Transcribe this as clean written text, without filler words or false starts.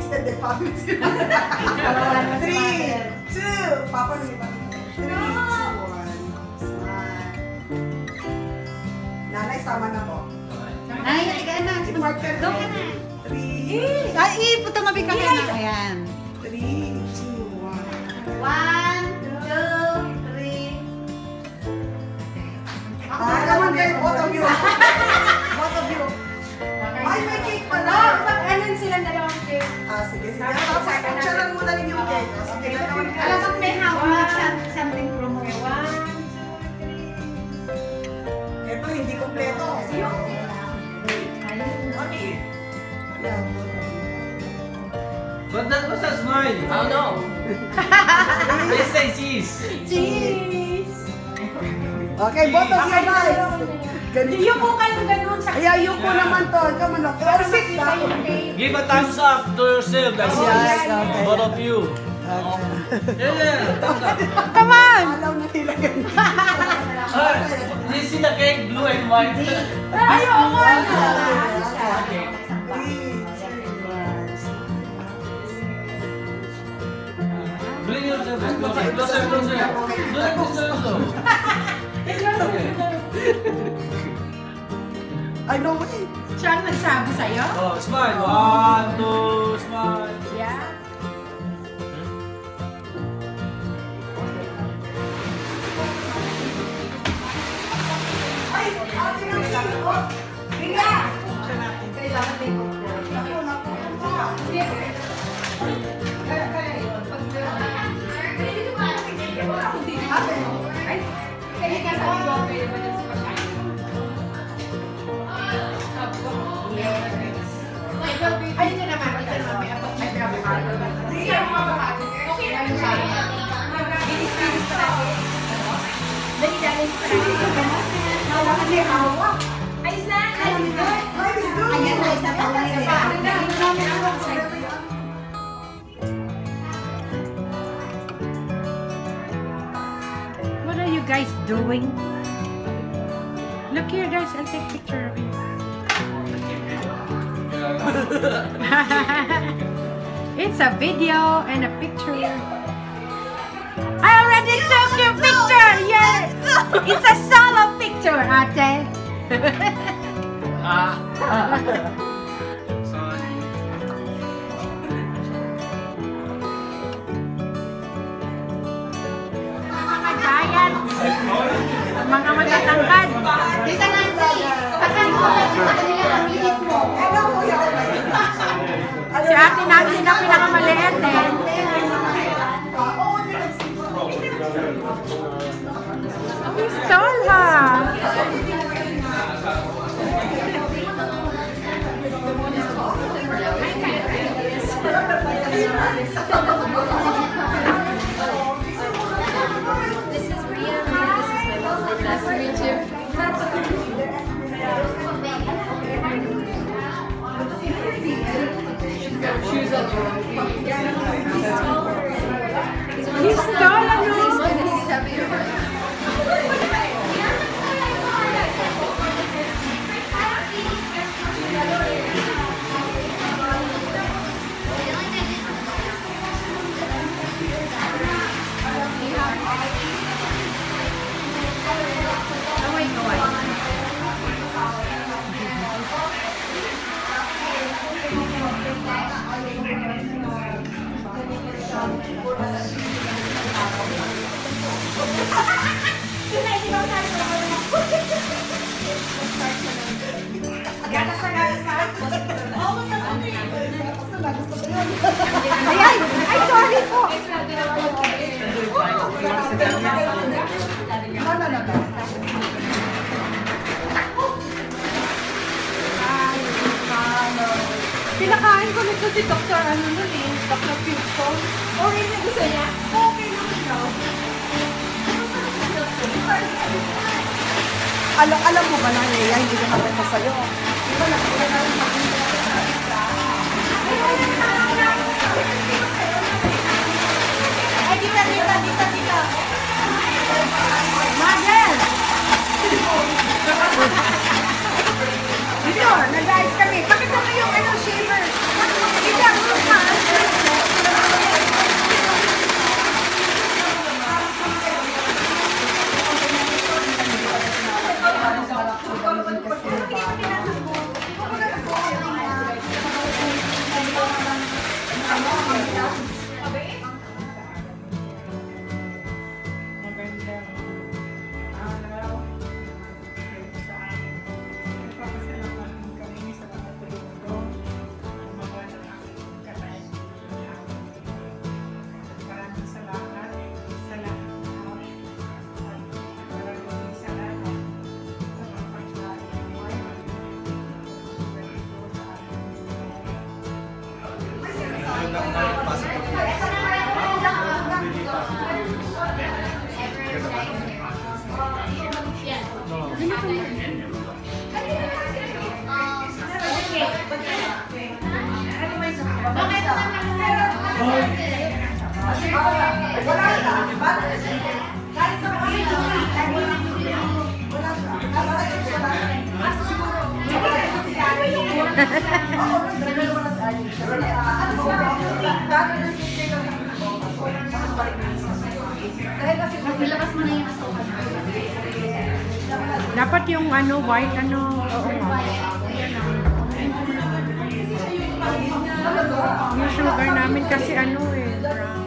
extended family sila. 3, 2, Papa nila. 3, 2, 1. Smile. Nanay, sama na po. Ay, tigaan na. Mark ka na. 3. Ay, tumabi ka na. Ayan. 3, 2, 1. 1, 2, 3. Naman kayo, both of you. Both of you. Ay, may cake pala. Pag-anan silang dalawang cake. Sige, sige. Tapos, picturean mo na rin yung cake. Sige, dalawang cake. Alam mo, may hawak something promo. 1, 2, 3. Ito, hindi kompleto. But that was a smile. Oh no. Let's say cheese. Cheese! Okay, both of you guys. Yuko kayo ganun sa Ay, yuko naman to. Ikaw man, close it down. Give a thumbs up to yourself. That's Yes, it. okay. Both of you. Yeah. Thumbs up. Come on! Alaw na nila yun. Do you see the cake, blue and white? Ayaw ko! Bring yourself closer, closer, closer. Do it closer. Okay. I know what it. Siya ang nagsabi sa'yo? Oh, smile. 1, 2, smile. Yeah. Ay, ate ng sino? Bigla! Kailangan may cocktail. Naku, naku. Ay, kaya ka sabi ko, pwede ba dyan sa pagkain? Yes. Ay, ito naman. Ito naman. May avocado. Hindi ka mga avocado. Okay lang yung sabi. Bilis-bilis pa natin. Dali-dali pa natin. Hawakan niya hawak. Ayos na. Ayos na. Ayan na, isa pa. What are you guys doing? Look here guys, I'll take picture of you. It's a video and a picture. I already took your picture! Yeah! It's a solo picture, ate! Sorry. Mga giants! Mga matatangkad! Dito Nancy! Pagkan mo sa kanila ang limit mo. Si ate Nancy na pinakamaliit eh. You stole her! This is Brian. This is my mom. Nice to meet you. Shoes up. You stole her! He's heavier. Ay, sorry po! Pinakain ko nito si Dr. ano nun eh, Dr. Houston. Okay na gusto niya? Okay na ikaw. Alam mo ba na, Leia, hindi ko maganda sa'yo. Di ba, nakita na rin Ay, dito. Mother! Dito, nag-ayos kami. Pakita mo yung shaver. Dito, lang na positive. Wala na. Kahit sa mga Ilabas mo na yung asokan. Dapat yung ano, white, ano, oo nga. Yung sugar namin kasi ano eh, brown.